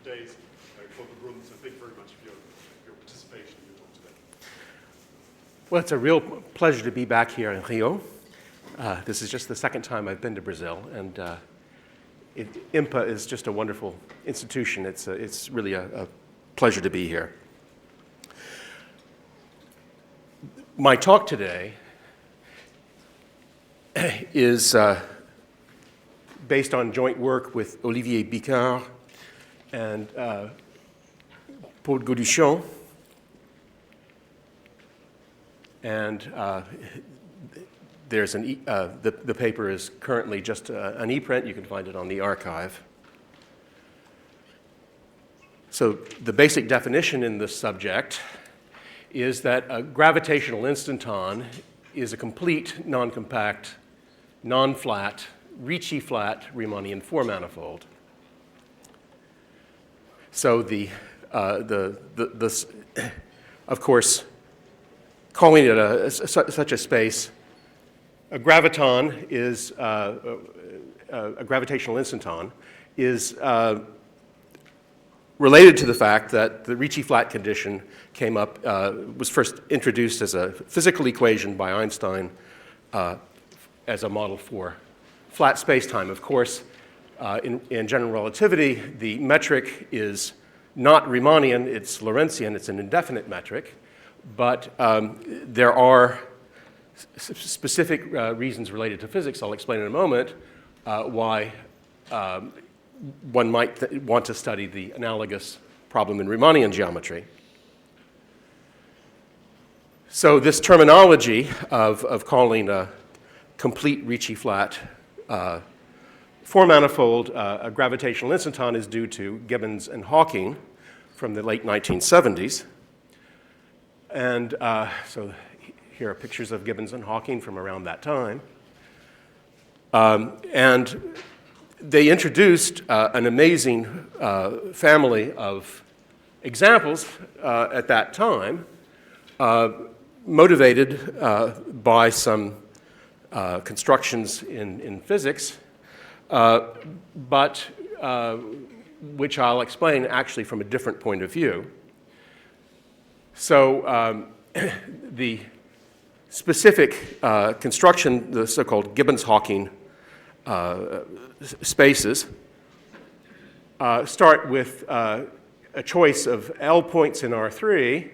days. Claude LeBrun, so thank you very much for your participation in your talk today. Well, it's a real pleasure to be back here in Rio. This is just the second time I've been to Brazil, and IMPA is just a wonderful institution. It's really a pleasure to be here. My talk today is based on joint work with Olivier Berger and Paul Gauduchon. And there's the paper is currently just an e-print. You can find it on the archive. So the basic definition in this subject is that a gravitational instanton is a complete, non-compact, non-flat, Ricci-flat Riemannian four-manifold. So of course, calling it such a space, a graviton is a gravitational instanton is related to the fact that the Ricci-flat condition came up, was first introduced as a physical equation by Einstein as a model for flat spacetime. Of course, in general relativity, the metric is not Riemannian, it's Lorentzian, it's an indefinite metric, but there are specific reasons related to physics, I'll explain in a moment, why one might want to study the analogous problem in Riemannian geometry. So this terminology of calling a complete Ricci-flat four-manifold a gravitational instanton is due to Gibbons and Hawking from the late 1970s. And so here are pictures of Gibbons and Hawking from around that time. And they introduced an amazing family of examples at that time, motivated by some constructions in physics, but which I'll explain actually from a different point of view. So the specific construction, the so-called Gibbons-Hawking spaces, start with a choice of L points in R3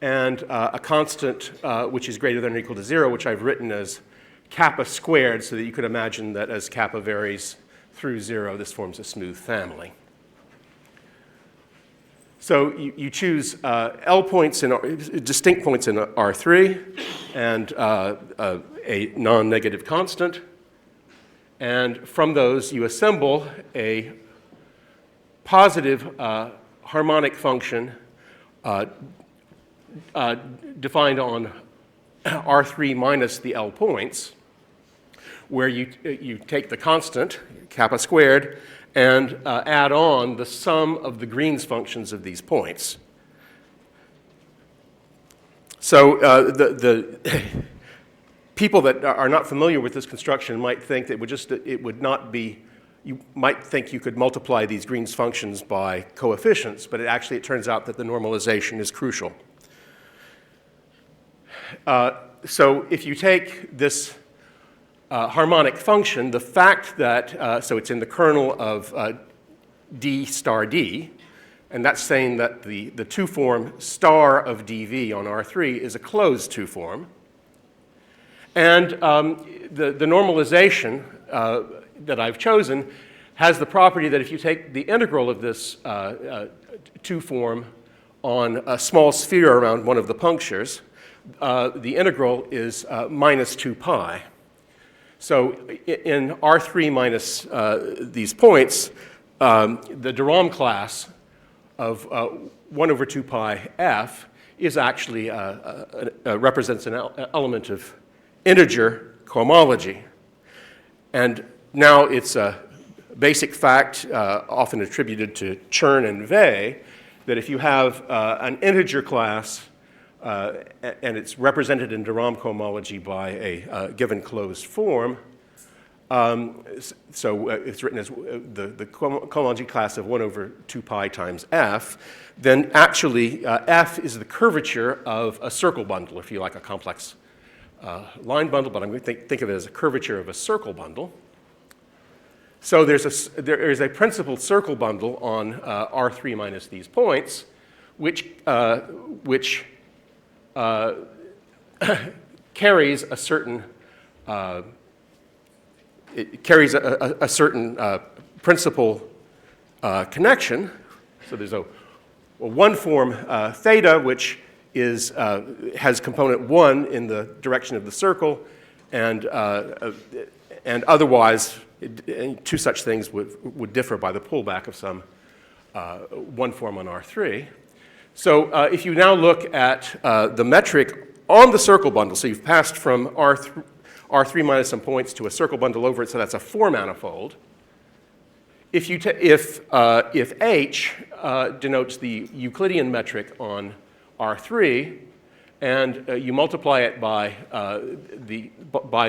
and a constant which is greater than or equal to 0, which I've written as kappa squared, so that you could imagine that as kappa varies through 0, this forms a smooth family. So you choose L points distinct points in R3 and a non-negative constant. And from those, you assemble a positive harmonic function defined on R3 minus the L points, where you take the constant, kappa squared, and add on the sum of the Green's functions of these points. So the people that are not familiar with this construction might think that it would not be, you might think you could multiply these Green's functions by coefficients, but it turns out that the normalization is crucial. So if you take this harmonic function, the fact that, so it's in the kernel of d star d, and that's saying that the two-form star of dv on R3 is a closed two-form. And the normalization that I've chosen has the property that if you take the integral of this two-form on a small sphere around one of the punctures, the integral is minus 2 pi. So in R3 minus these points, the de Rham class of 1 over 2 pi f is actually represents an element of integer cohomology. And now it's a basic fact often attributed to Chern and Weyl that if you have an integer class and it's represented in de Rham cohomology by a given closed form, So it's written as the cohomology class of 1 over 2 pi times f, then actually f is the curvature of a circle bundle, if you like a complex line bundle, but I'm going to think of it as a curvature of a circle bundle. So there is a principal circle bundle on R3 minus these points, which carries a certain principal connection. So there's a one form theta, which has component 1 in the direction of the circle, and otherwise, two such things would differ by the pullback of some one form on R3. So if you now look at the metric on the circle bundle, so you've passed from R3 minus some points to a circle bundle over it, so that's a 4 manifold. If H denotes the Euclidean metric on R3, and you multiply it by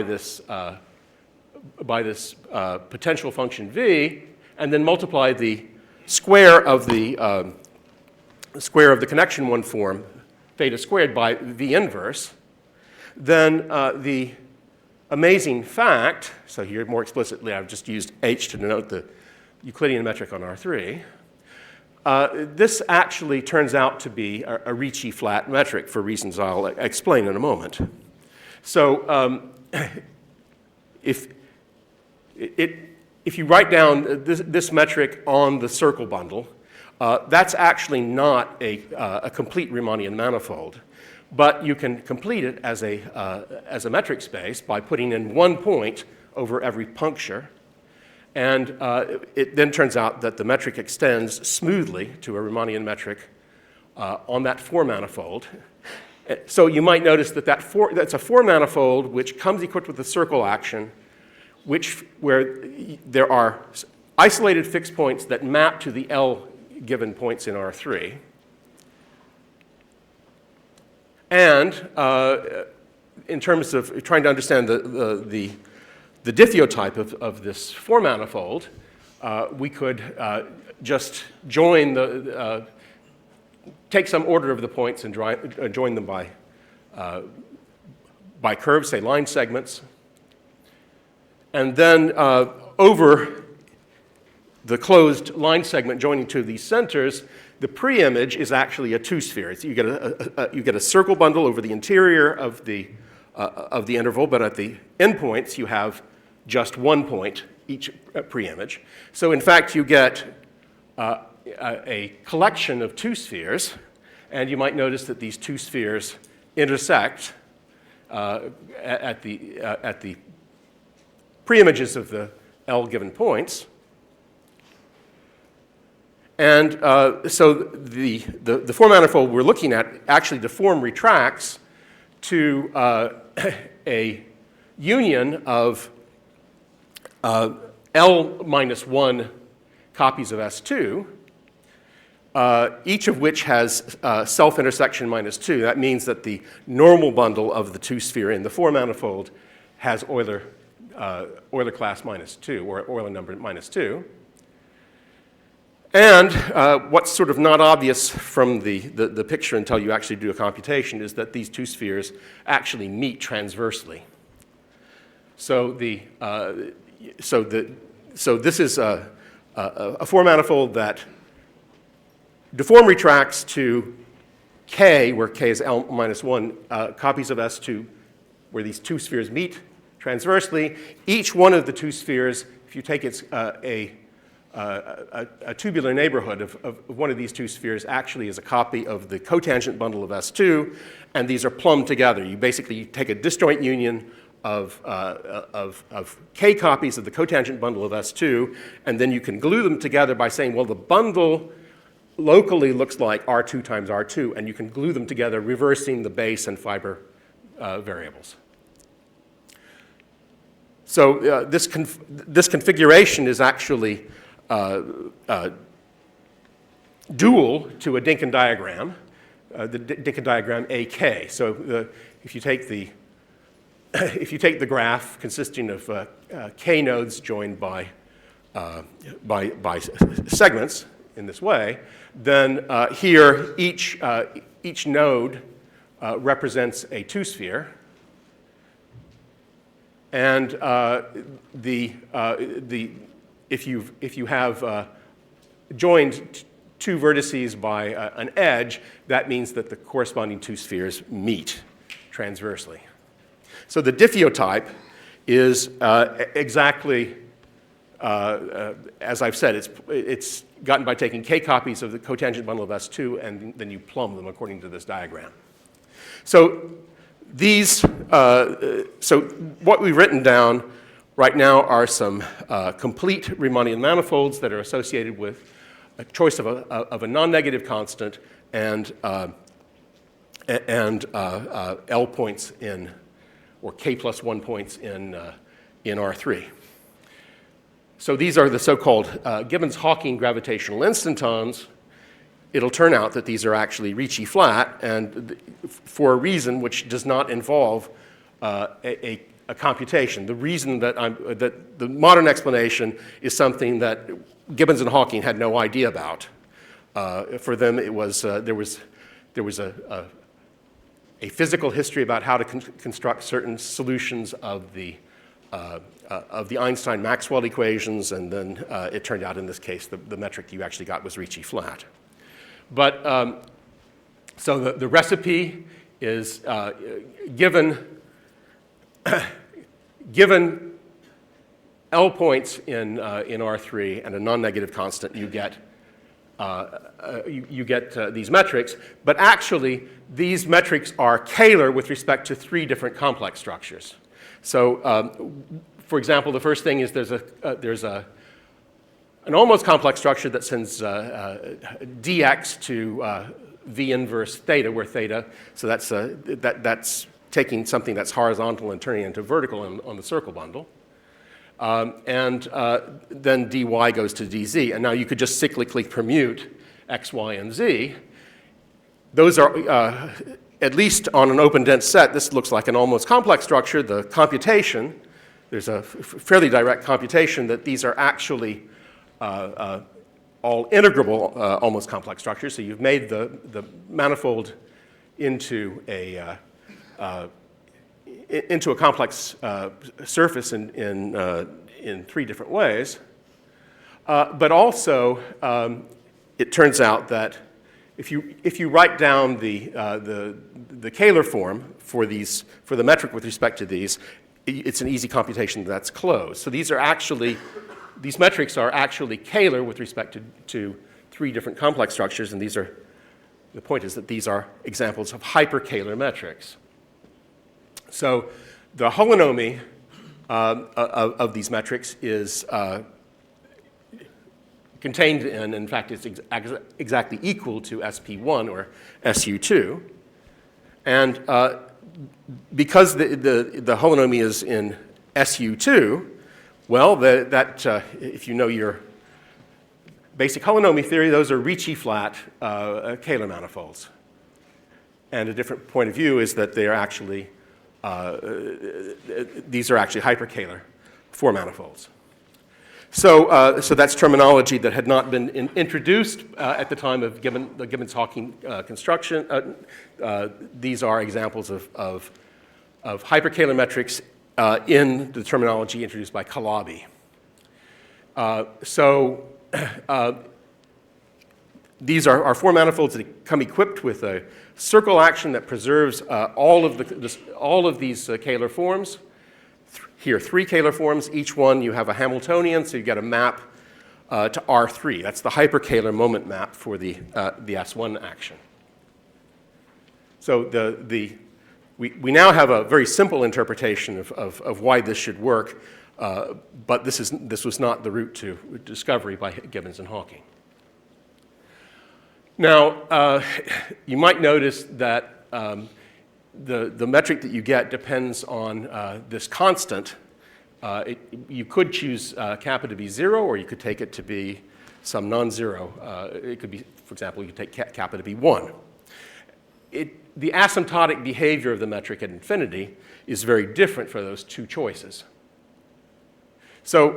this potential function V, and then multiply the square of the connection 1 form, theta squared, by V inverse, then the amazing fact, so here more explicitly I've just used H to denote the Euclidean metric on R3, this actually turns out to be a Ricci flat metric for reasons I'll explain in a moment. So if you write down this metric on the circle bundle, that's actually not a complete Riemannian manifold, but you can complete it as a metric space by putting in 1 point over every puncture. And it then turns out that the metric extends smoothly to a Riemannian metric on that 4 manifold. So you might notice that that's a 4 manifold which comes equipped with a circle action, where there are isolated fixed points that map to the L given points in R3. And in terms of trying to understand the diffeotype of this 4 manifold, we could just take some order of the points and join them by curves, say line segments. And then over the closed line segment joining to these centers, the pre-image is actually a 2-sphere. You get a circle bundle over the interior of the interval, but at the endpoints you have just 1 point each pre-image. So in fact you get a collection of 2 spheres, and you might notice that these 2 spheres intersect at the pre-images of the L given points. And so the 4 manifold we're looking at actually deform retracts to a union of L minus 1 copies of S2, each of which has self-intersection minus 2. That means that the normal bundle of the 2-sphere in the 4 manifold has Euler class minus 2, or Euler number minus 2. And what's sort of not obvious from the picture until you actually do a computation is that these 2 spheres actually meet transversely. So this is a 4 manifold that deform retracts to K, where K is L minus 1 copies of S2, where these 2 spheres meet transversely. Each one of the 2 spheres, if you take its a tubular neighborhood of one of these 2 spheres, actually is a copy of the cotangent bundle of S2, and these are plumbed together. You basically take a disjoint union of K copies of the cotangent bundle of S2, and then you can glue them together by saying, well, the bundle locally looks like R2 times R2, and you can glue them together, reversing the base and fiber variables. So this configuration is actually dual to a Dinkin diagram, the Dinkin diagram AK. So if you take the if you take the graph consisting of k nodes joined by segments in this way, then here each node represents a two-sphere, and if you have joined two vertices by an edge, that means that the corresponding two spheres meet transversely. So the diffeotype is exactly, as I've said, it's gotten by taking k copies of the cotangent bundle of S2, and then you plumb them according to this diagram. So so what we've written down right now are some complete Riemannian manifolds that are associated with a choice of a non-negative constant and L points in, or k plus 1 points in R3. So these are the so-called Gibbons-Hawking gravitational instantons. It'll turn out that these are actually Ricci flat, and for a reason which does not involve a computation. The reason that the modern explanation is something that Gibbons and Hawking had no idea about. For them, it was there was a physical history about how to construct certain solutions of the Einstein-Maxwell equations, and then it turned out in this case the metric you actually got was Ricci flat. But so the recipe is given L points in R3 and a non-negative constant, you get these metrics. But actually, these metrics are Kähler with respect to three different complex structures. So, for example, the first thing is there's an almost complex structure that sends dx to v inverse theta, where theta, so that's taking something that's horizontal and turning it into vertical on the circle bundle. And then dy goes to dz. And now you could just cyclically permute x, y, and z. Those are, at least on an open dense set, this looks like an almost complex structure. The computation, there's a fairly direct computation that these are actually all integrable almost complex structures. So you've made the manifold into a complex surface in three different ways. But also, it turns out that if you write down the Kähler form for the metric with respect to these, it's an easy computation that's closed. So these metrics are actually Kähler with respect to three different complex structures, and the point is that these are examples of Hyperkähler metrics. So the holonomy of these metrics is contained in fact, it's exactly equal to SP1 or SU2. And because the holonomy is in SU2, well, if you know your basic holonomy theory, those are Ricci flat Kähler manifolds. And a different point of view is that they are actually these are actually Hyperkähler 4 manifolds. So that's terminology that had not been introduced at the time of the Gibbons-Hawking construction. These are examples of Hyperkähler metrics in the terminology introduced by Calabi. These are 4 manifolds that come equipped with a circle action that preserves all of these Kähler forms. Here, 3 Kähler forms. Each one you have a Hamiltonian, so you get a map to R3. That's the Hyperkähler moment map for the S1 action. So we now have a very simple interpretation of why this should work, but this was not the route to discovery by Gibbons and Hawking. Now, you might notice that the metric that you get depends on this constant. You could choose kappa to be 0, or you could take it to be some non-zero. It could be, for example, you could take kappa to be 1. the asymptotic behavior of the metric at infinity is very different for those two choices. So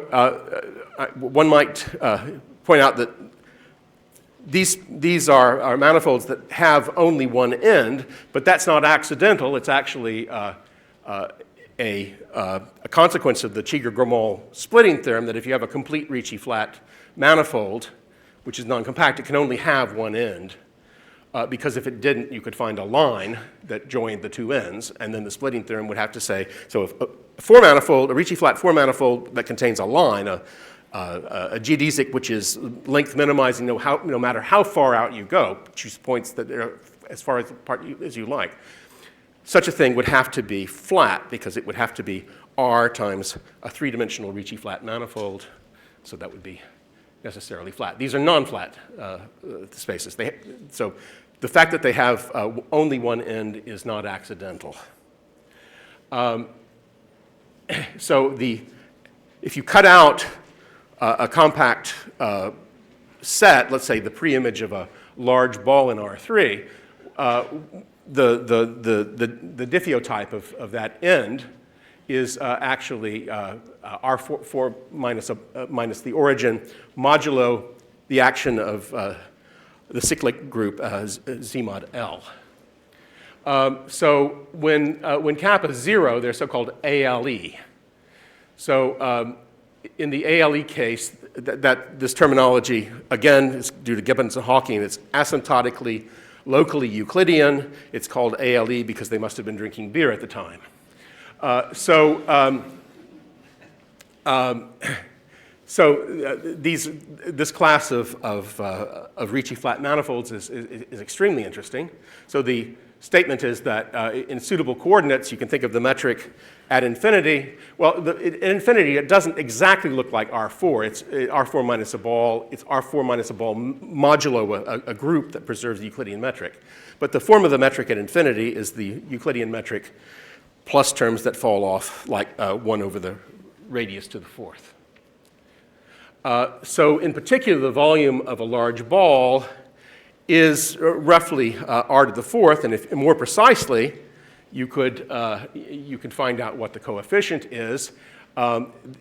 one might point out that these are manifolds that have only one end, but that's not accidental. It's actually a consequence of the Cheeger-Gromov splitting theorem that if you have a complete Ricci flat manifold, which is non-compact, it can only have one end. Because if it didn't, you could find a line that joined the two ends, and then the splitting theorem would have to say, so if a Ricci flat four manifold that contains a line, a geodesic which is length minimizing no matter how far out you go, choose points that are as far apart as you like, such a thing would have to be flat because it would have to be R times a three-dimensional Ricci flat manifold, so that would be necessarily flat. These are non-flat spaces. So the fact that they have only one end is not accidental. So if you cut out a compact set, let's say the pre-image of a large ball in R3, the diffeotype of that end is actually R4 minus the origin modulo the action of the cyclic group Z mod L. So when kappa is 0, they're so-called ALE. So in the ALE case, this terminology, again, is due to Gibbons-Hawking. It's asymptotically locally Euclidean. It's called ALE because they must have been drinking beer at the time. This class of Ricci flat manifolds is extremely interesting. So the statement is that in suitable coordinates, you can think of the metric at infinity. Well, at infinity, it doesn't exactly look like R4. It's R4 minus a ball. It's R4 minus a ball modulo a group that preserves the Euclidean metric. But the form of the metric at infinity is the Euclidean metric plus terms that fall off like 1 over the radius to the fourth. So in particular, the volume of a large ball is roughly r to the fourth, and if more precisely, you can find out what the coefficient is.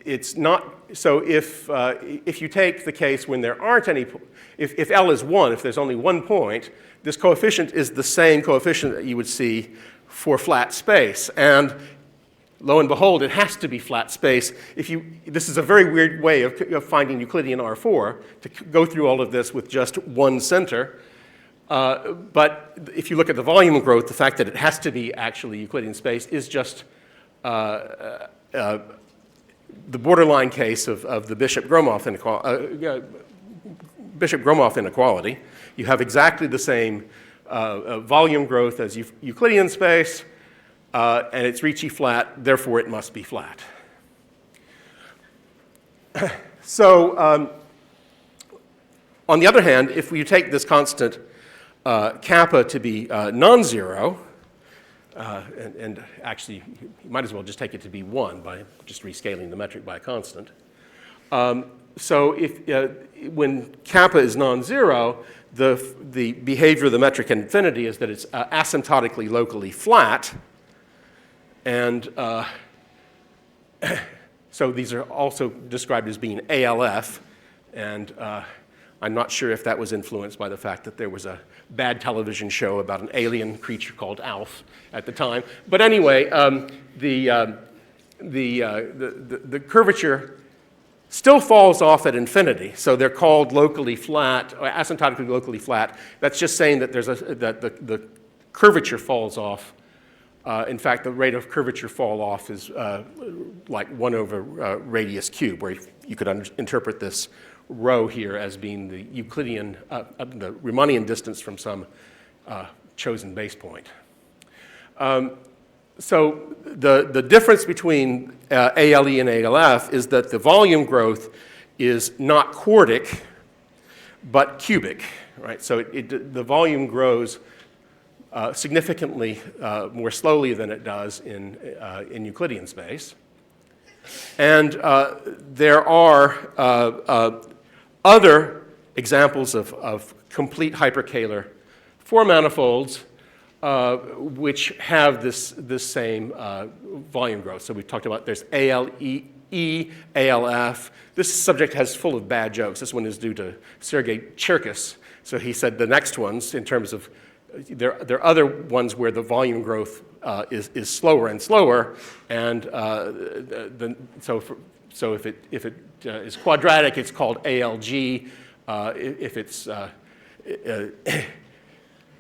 It's not so if you take the case when there aren't any, if L is 1, if there's only 1 point, this coefficient is the same coefficient that you would see for flat space, and lo and behold, it has to be flat space. This is a very weird way of finding Euclidean R4, to go through all of this with just one center. But if you look at the volume growth, the fact that it has to be actually Euclidean space is just the borderline case of the Bishop-Gromov inequality. You have exactly the same volume growth as Euclidean space, and it's Ricci flat, therefore it must be flat. So on the other hand, if you take this constant kappa to be non-zero, and actually you might as well just take it to be 1 by just rescaling the metric by a constant. So when kappa is non-zero, the behavior of the metric at infinity is that it's asymptotically locally flat. And so these are also described as being ALF, and I'm not sure if that was influenced by the fact that there was a bad television show about an alien creature called Alf at the time. But anyway, the curvature still falls off at infinity, so they're called locally flat, or asymptotically locally flat. That's just saying that the curvature falls off. In fact, the rate of curvature fall off is like 1 over radius cubed, where you could interpret this rho here as being the Euclidean, the Riemannian distance from some chosen base point. So the difference between ALE and ALF is that the volume growth is not quartic, but cubic, right? So the volume grows significantly more slowly than it does in Euclidean space. And there are other examples of complete hyperkähler four manifolds which have this same volume growth. So we talked about there's ALE, ALF. This subject has full of bad jokes. This one is due to Sergei Cherkis. So he said the next ones, in terms of, there are other ones where the volume growth is slower and slower, and so if it is quadratic, it's called ALG.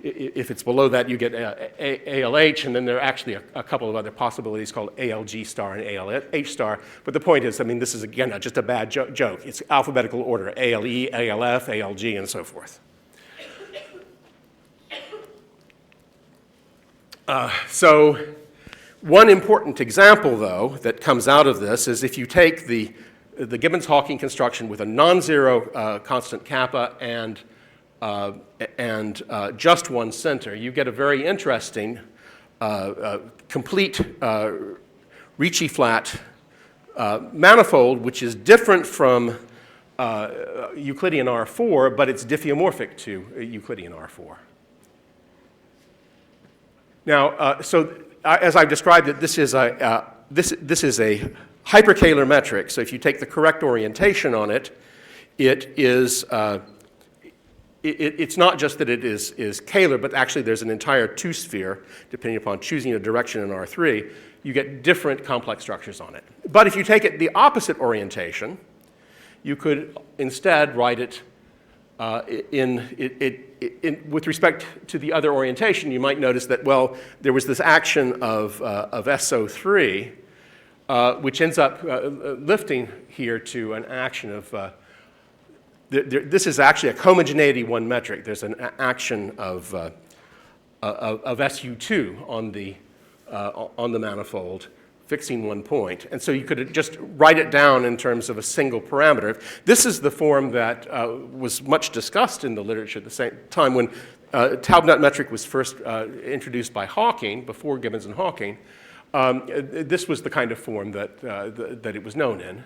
If it's below that, you get ALH, and then there are actually a couple of other possibilities called ALG star and ALH star. But the point is, I mean, this is, again, just a bad joke. It's alphabetical order, ALE, ALF, ALG, and so forth. So one important example, though, that comes out of this is if you take the Gibbons-Hawking construction with a non-zero constant kappa and just one center, you get a very interesting, complete Ricci flat manifold, which is different from Euclidean R4, but it's diffeomorphic to Euclidean R4. Now, as I've described it, this is a Hyperkähler metric. So if you take the correct orientation on it, it is. It's not just that it is Kähler, but actually there's an entire two-sphere, depending upon choosing a direction in R3. You get different complex structures on it. But if you take it the opposite orientation, you could instead write it with respect to the other orientation. You might notice that, well, there was this action of SO3, which ends up lifting here to an action of this is actually a homogeneity one metric. There's an action of SU2 on the manifold, fixing one point. And so you could just write it down in terms of a single parameter. This is the form that was much discussed in the literature at the same time when Taubnut metric was first introduced by Hawking, before Gibbons and Hawking. This was the kind of form that it was known in.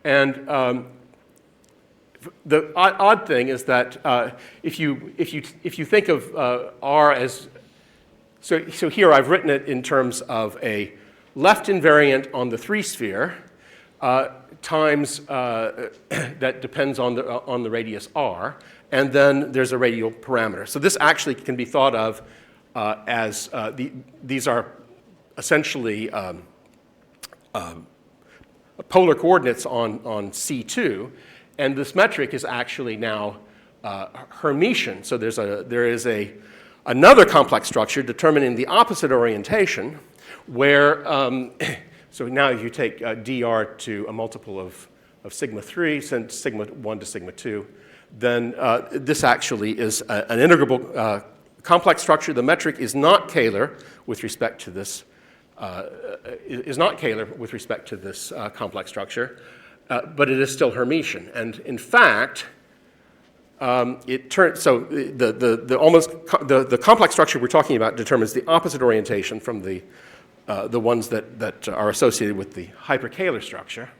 And the odd thing is that if you think of R as, so here I've written it in terms of a left invariant on the three-sphere times that depends on the radius R, and then there's a radial parameter. So this actually can be thought of as these are essentially polar coordinates on C2. And this metric is actually now Hermitian. So there is another complex structure determining the opposite orientation where, so now if you take dr to a multiple of sigma 3, send sigma 1 to sigma 2, then this actually is an integrable complex structure. The metric is not Kähler with respect to this, complex structure. But it is still Hermitian, and in fact, it turns so the complex structure we're talking about determines the opposite orientation from the ones that are associated with the Hyperkähler structure.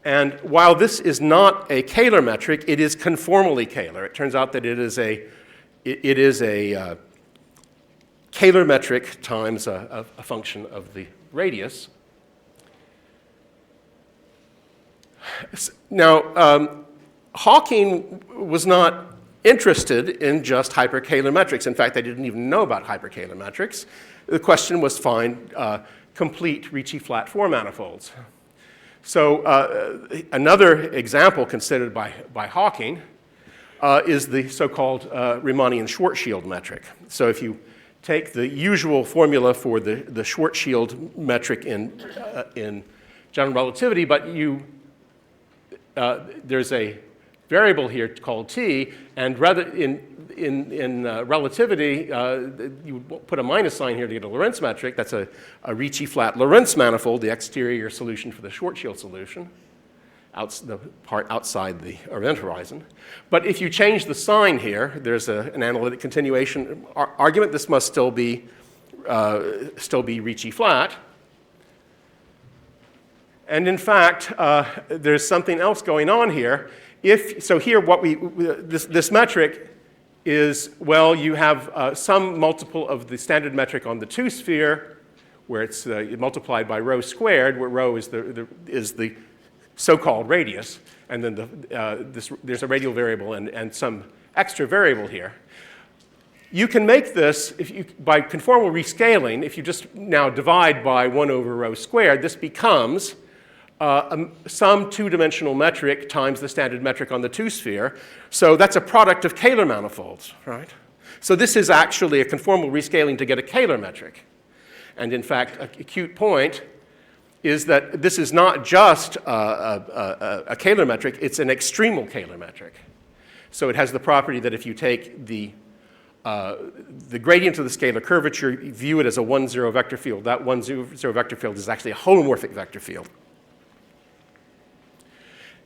And while this is not a Kähler metric, it is conformally Kähler. It turns out that it is a Kähler metric times a function of the radius. Now, Hawking was not interested in just Hyperkähler metrics. In fact, they didn't even know about Hyperkähler metrics. The question was find complete Ricci flat four manifolds. So another example considered by Hawking is the so-called Riemannian Schwarzschild metric. So if you take the usual formula for the Schwarzschild metric in general relativity, but there's a variable here called t, and rather in relativity, you put a minus sign here to get a Lorentz metric. That's a Ricci flat Lorentz manifold, the exterior solution for the Schwarzschild solution, the part outside the event horizon. But if you change the sign here, there's an analytic continuation argument. This must still be Ricci flat. And in fact, there's something else going on here. So here, this metric is, well, you have some multiple of the standard metric on the two-sphere, where it's multiplied by rho squared, where rho is the so-called radius, and then there's a radial variable and some extra variable here. You can make this, by conformal rescaling, if you just now divide by 1 over rho squared, this becomes some two-dimensional metric times the standard metric on the two-sphere. So that's a product of Kähler manifolds, right? So this is actually a conformal rescaling to get a Kähler metric. And in fact, a cute point is that this is not just a Kähler metric, it's an extremal Kähler metric. So it has the property that if you take the gradient of the scalar curvature, you view it as a 1-0 vector field. That 1-0 vector field is actually a holomorphic vector field.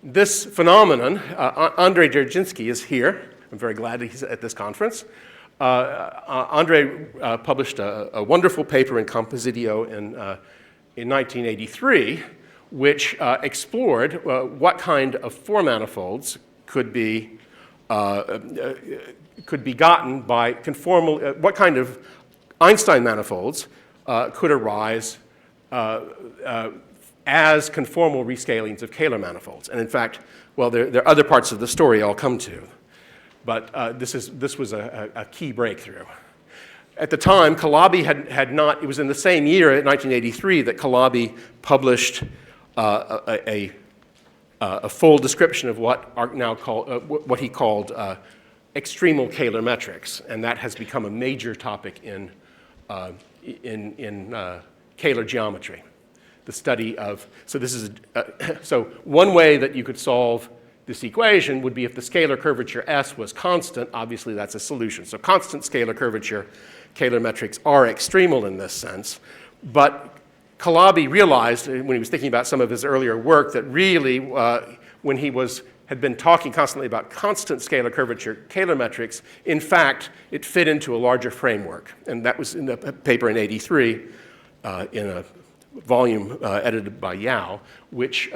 This phenomenon, Andrei Dzerzhinsky is here. I'm very glad he's at this conference. Andrei published a wonderful paper in Compositio in 1983, which explored what kind of four manifolds could be gotten by conformal, what kind of Einstein manifolds could arise as conformal rescalings of Kähler manifolds. And in fact, well, there are other parts of the story I'll come to. But this was a key breakthrough. At the time, Calabi had not, it was in the same year, 1983, that Calabi published a full description of what are now called, what he called extremal Kähler metrics. And that has become a major topic in Kähler geometry. The study of, so this is, so one way that you could solve this equation would be if the scalar curvature S was constant. Obviously, that's a solution. So constant scalar curvature Kähler metrics are extremal in this sense. But Calabi realized, when he was thinking about some of his earlier work, that really, when he had been talking constantly about constant scalar curvature Kähler metrics, in fact, it fit into a larger framework. And that was in the paper in 83 in a volume edited by Yao, which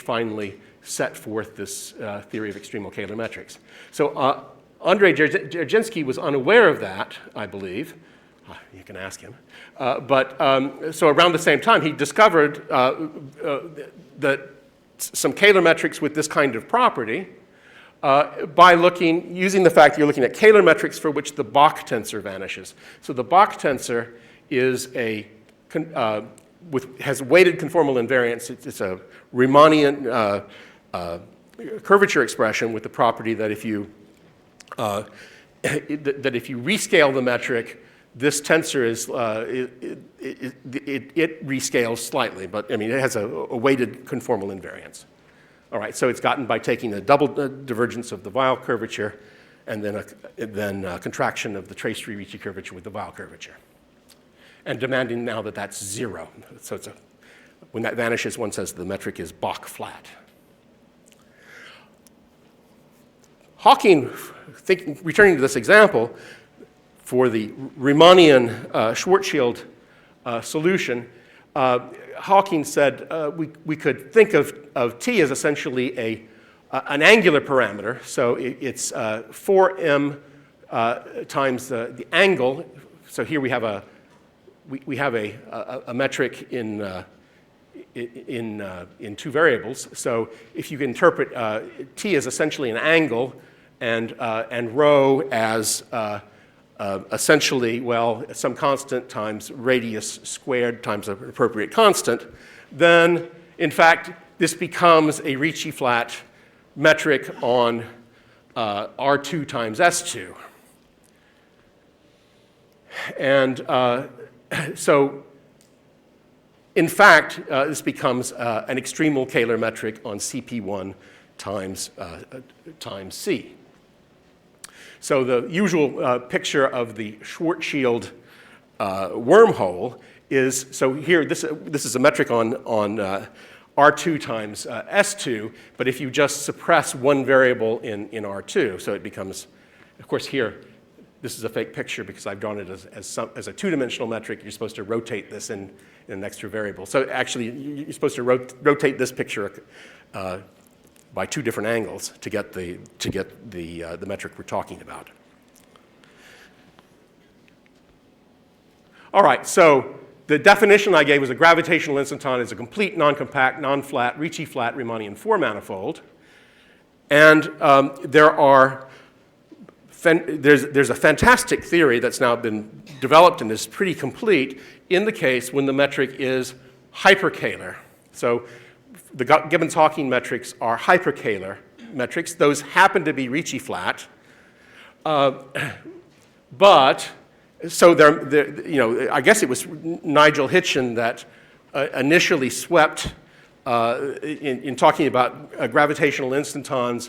finally set forth this theory of extremal Kähler metrics. So Andrei Dzerzhinsky was unaware of that, I believe. You can ask him. So around the same time, he discovered that some Kähler metrics with this kind of property by using the fact that you're looking at Kähler metrics for which the Bach tensor vanishes. So the Bach tensor is has weighted conformal invariance. It's a Riemannian curvature expression with the property that if you rescale the metric, this tensor it rescales slightly, but I mean it has a weighted conformal invariance. All right, so it's gotten by taking a double divergence of the Weyl curvature and then a contraction of the trace-free Ricci curvature with the Weyl curvature, and demanding now that that's 0. So when that vanishes, one says the metric is Bach flat. Hawking, returning to this example, for the Riemannian Schwarzschild solution, Hawking said we could think of T as essentially an angular parameter. So it's 4m times the angle. So here we have a metric in two variables. So if you can interpret T as essentially an angle and rho as essentially, well, some constant times radius squared times an appropriate constant, then in fact this becomes a Ricci flat metric on R2 times S2. And so in fact, this becomes an extremal Kähler metric on CP1 times C. So the usual picture of the Schwarzschild wormhole is, so here this is a metric on R2 times S2, but if you just suppress one variable in R2, so it becomes, of course here, this is a fake picture because I've drawn it as a two-dimensional metric. You're supposed to rotate this in an extra variable. So actually, you're supposed to rotate this picture by two different angles to get the metric we're talking about. All right, so the definition I gave was a gravitational instanton is a complete, non-compact, non-flat, Ricci-flat Riemannian four-manifold. And there's a fantastic theory that's now been developed and is pretty complete in the case when the metric is Hyperkähler. So the Gibbons-Hawking metrics are Hyperkähler metrics. Those happen to be Ricci-flat. But, so I guess it was Nigel Hitchen that initially swept, in talking about gravitational instantons,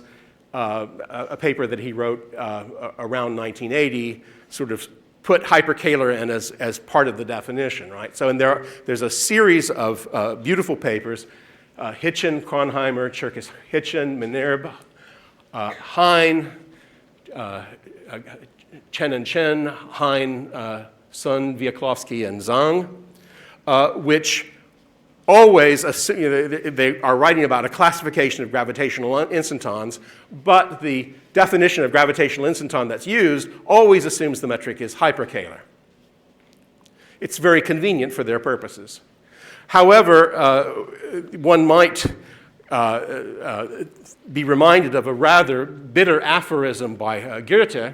a paper that he wrote around 1980, sort of put Hyperkähler in as part of the definition, right? So there's a series of beautiful papers, Hitchen, Kronheimer, Cherkis-Hitchen, Minerb, Hein, Chen and Chen, Hein, Sun, Vyakovsky, and Zhang, which always assume, they are writing about a classification of gravitational instantons, but the definition of gravitational instanton that's used always assumes the metric is Hyperkähler. It's very convenient for their purposes. However, one might be reminded of a rather bitter aphorism by Goethe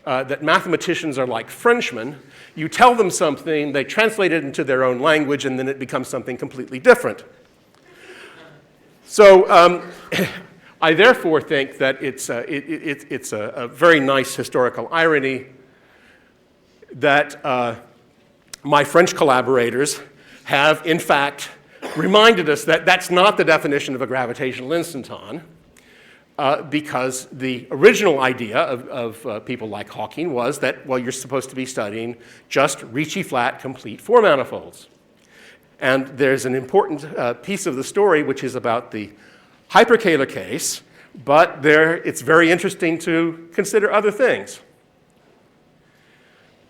that mathematicians are like Frenchmen. You tell them something, they translate it into their own language, and then it becomes something completely different. So I therefore think that it's a very nice historical irony that my French collaborators have, in fact, reminded us that that's not the definition of a gravitational instanton, because the original idea of people like Hawking was that, well, you're supposed to be studying just Ricci-flat complete four-manifolds. And there's an important piece of the story which is about the Hyperkähler case, but it's very interesting to consider other things.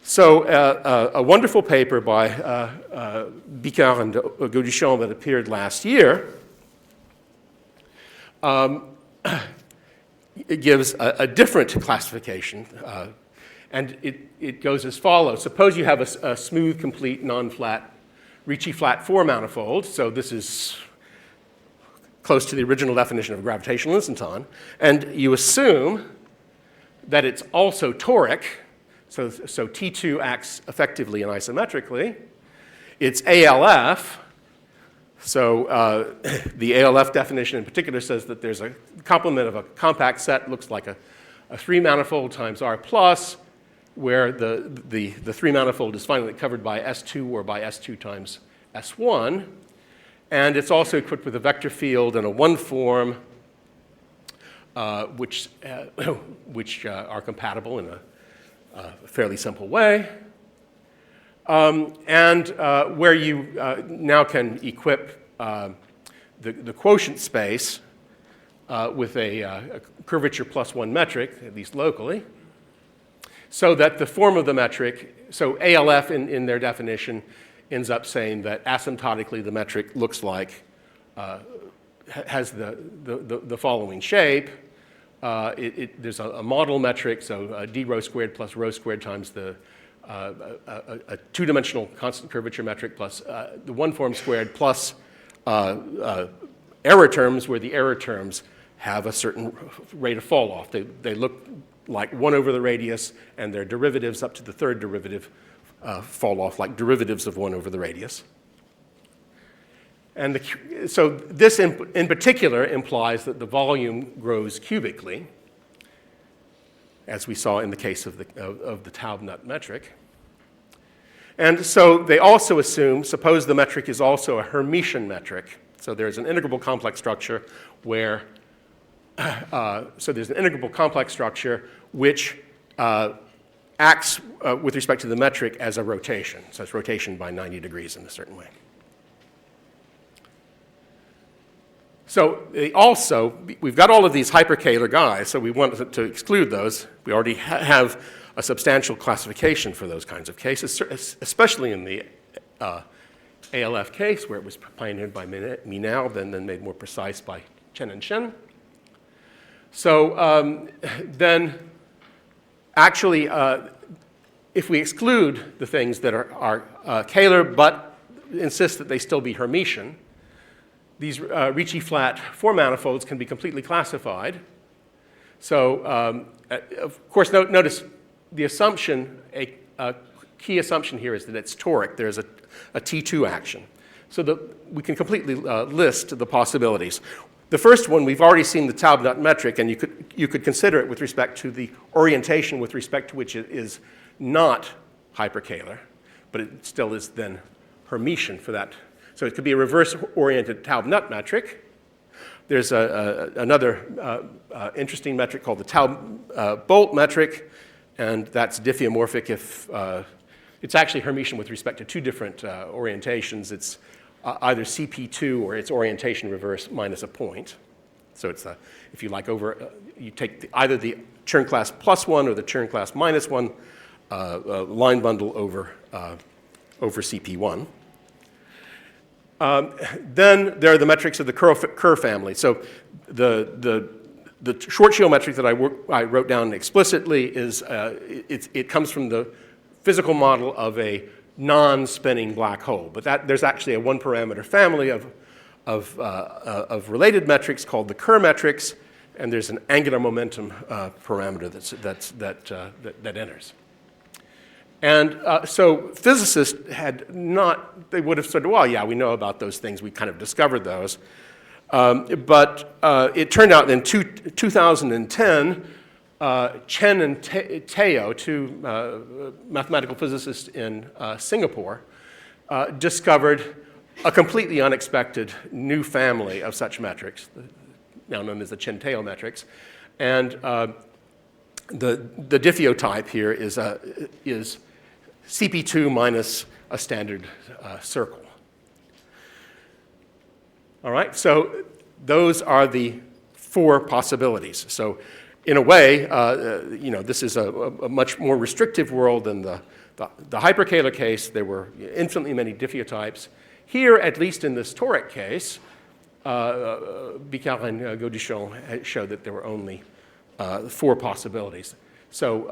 So a wonderful paper by Berger and Gauduchon that appeared last year it gives a different classification, and it goes as follows. Suppose you have a smooth, complete, non-flat, Ricci-flat four-manifold. So this is close to the original definition of a gravitational instanton. And you assume that it's also toric. So T2 acts effectively and isometrically. It's ALF. So the ALF definition in particular says that there's a complement of a compact set, looks like a three-manifold times R plus, where the three-manifold is finally covered by S2 or by S2 times S1. And it's also equipped with a vector field and a one form, which are compatible in a fairly simple way. And where you now can equip the quotient space with a curvature plus one metric, at least locally, so that the form of the metric, so ALF in their definition ends up saying that asymptotically the metric looks like, has the following shape. There's a model metric, so d rho squared plus rho squared times a two-dimensional constant curvature metric plus the one form squared plus error terms, where the error terms have a certain rate of fall off. They look like 1 over the radius, and their derivatives up to the third derivative fall off like derivatives of 1 over the radius. And so this in particular implies that the volume grows cubically, as we saw in the case of the Taub-Nut metric. And so they also assume, suppose the metric is also a Hermitian metric. So there's an integrable complex structure where, so there's an integrable complex structure which acts with respect to the metric as a rotation. So it's rotation by 90 degrees in a certain way. So we've got all of these Hyperkähler guys, so we want to exclude those. We already have a substantial classification for those kinds of cases, especially in the ALF case, where it was pioneered by Minel, then made more precise by Chen and Chen. So then, actually, if we exclude the things that are Kähler but insist that they still be Hermitian, these Ricci flat 4 manifolds can be completely classified. So, of course, notice the assumption, a key assumption here is that it's toric. There's a T2 action. So that we can completely list the possibilities. The first one, we've already seen the Taub-Nut metric, and you could consider it with respect to the orientation with respect to which it is not Hyperkähler, but it still is then Hermitian for that. So it could be a reverse-oriented Taub-Nut metric. There's another interesting metric called the Taub-Bolt metric, and that's diffeomorphic if it's actually Hermitian with respect to 2 different orientations. It's either CP2 or its orientation reverse minus a point. So it's, if you like, you take either the Chern class +1 or the Chern class -1 line bundle over CP1. Then there are the metrics of the Kerr family. So the Schwarzschild metric that I wrote down explicitly is it comes from the physical model of a non-spinning black hole. But there's actually a 1-parameter family of related metrics called the Kerr metrics, and there's an angular momentum parameter that enters. And so physicists they would have said, well, yeah, we know about those things. We kind of discovered those. But it turned out in 2010, Chen and Teo, 2 mathematical physicists in Singapore, discovered a completely unexpected new family of such metrics, now known as the Chen-Teo metrics. And the diffeotype here is CP2 minus a standard circle. All right, so those are the 4 possibilities. So in a way, this is a much more restrictive world than the Hyperkähler case. There were infinitely many diffeotypes. Here, at least in this toric case, Bicard and Gaudichon showed that there were only 4 possibilities. So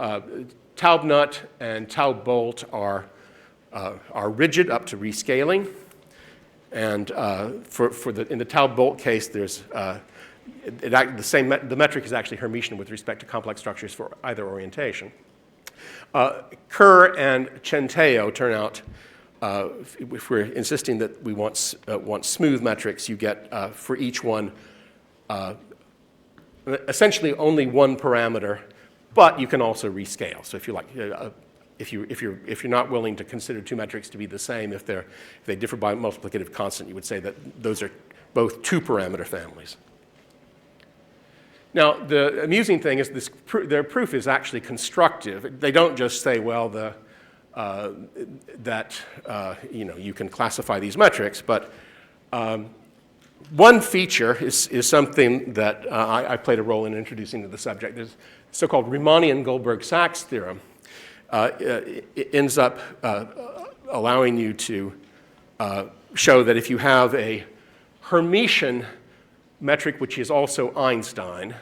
Taub-Nut and Taub-Bolt are rigid up to rescaling. And in the Taub-Bolt case, there's the metric is actually Hermitian with respect to complex structures for either orientation. Kerr and Chen-Teo turn out, if we're insisting that we want smooth metrics, you get for each one essentially only 1 parameter, but you can also rescale. So if you like, if you're not willing to consider 2 metrics to be the same, if they differ by multiplicative constant, you would say that those are both 2-parameter families. Now, the amusing thing is their proof is actually constructive. They don't just say, well, you can classify these metrics, but one feature is something that I played a role in introducing to the subject. There's the so-called Riemannian-Goldberg-Sachs theorem. It ends up allowing you to show that if you have a Hermitian metric which is also Einstein,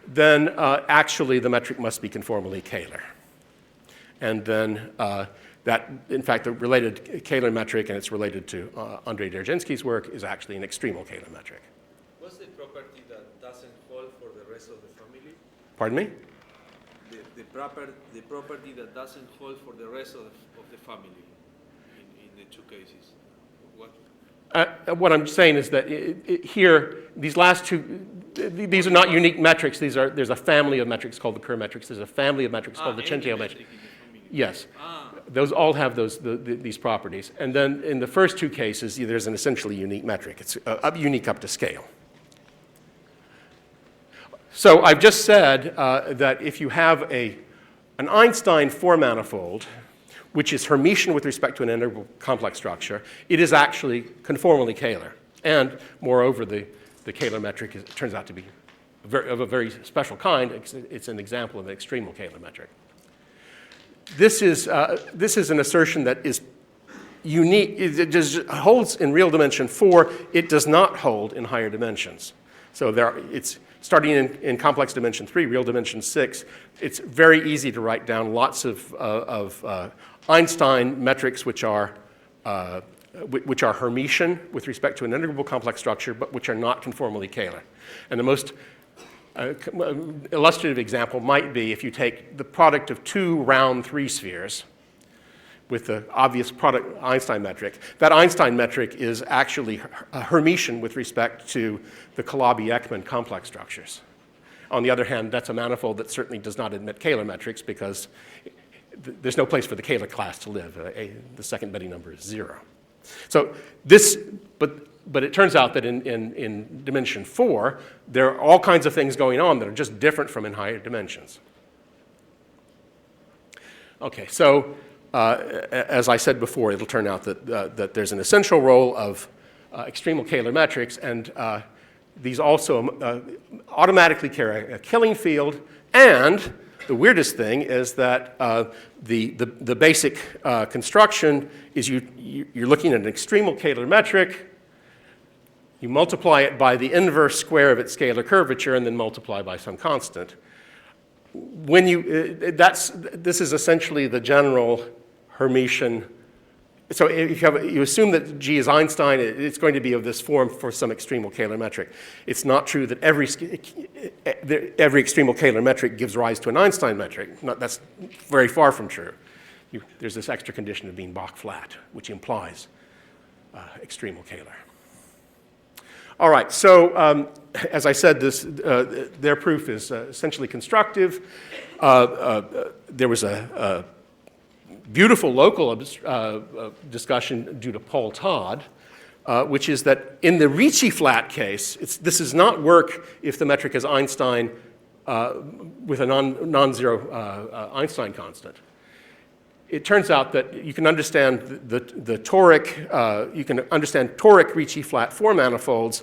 then actually the metric must be conformally Kähler. And then that, in fact, the related Kähler metric, and it's related to Andrei Dzerzhinsky's work, is actually an extremal Kähler metric. What's the property that doesn't hold for the rest of the family? Pardon me? The property that doesn't hold for the rest of the family in the 2 cases. What I'm saying is that here, these last 2, these are not unique metrics. There's a family of metrics called the Kerr metrics. There's a family of metrics called the Chen-Teo metric. Yes. Those all have these properties. And then in the first 2 cases, there's an essentially unique metric. It's unique up to scale. So I've just said that if you have an Einstein 4-manifold, which is Hermitian with respect to an integrable complex structure, it is actually conformally Kähler. And moreover, the Kähler metric turns out to be of a very special kind. It's an example of an extremal Kähler metric. This is an assertion that is unique. It just holds in real dimension 4. It does not hold in higher dimensions. So it's starting in complex dimension 3, real dimension 6. It's very easy to write down lots of Einstein metrics which are Hermitian with respect to an integrable complex structure, but which are not conformally Kähler. And the most illustrative example might be if you take the product of two round 3 spheres with the obvious product Einstein metric. That Einstein metric is actually Hermitian with respect to the Calabi-Ekman complex structures. On the other hand, that's a manifold that certainly does not admit Kähler metrics because there's no place for the Kähler class to live. The second Betty number is 0. So this, but it turns out that in dimension 4, there are all kinds of things going on that are just different from in higher dimensions. Okay, so as I said before, it'll turn out that there's an essential role of extremal Kähler metrics, and these also automatically carry a killing field, and the weirdest thing is that the basic construction is you're looking at an extremal Kähler metric, you multiply it by the inverse square of its scalar curvature, and then multiply by some constant. When this is essentially the general Hermitian. So if you assume that G is Einstein, it's going to be of this form for some extremal Kähler metric. It's not true that every extremal Kähler metric gives rise to an Einstein metric. That's very far from true. There's this extra condition of being Bach flat, which implies extremal Kähler. All right, so as I said, their proof is essentially constructive. There was a beautiful local discussion due to Paul Todd, which is that in the Ricci flat case, this does not work if the metric is Einstein with a non-zero Einstein constant. It turns out that you can understand the toric, you can understand toric Ricci flat 4 manifolds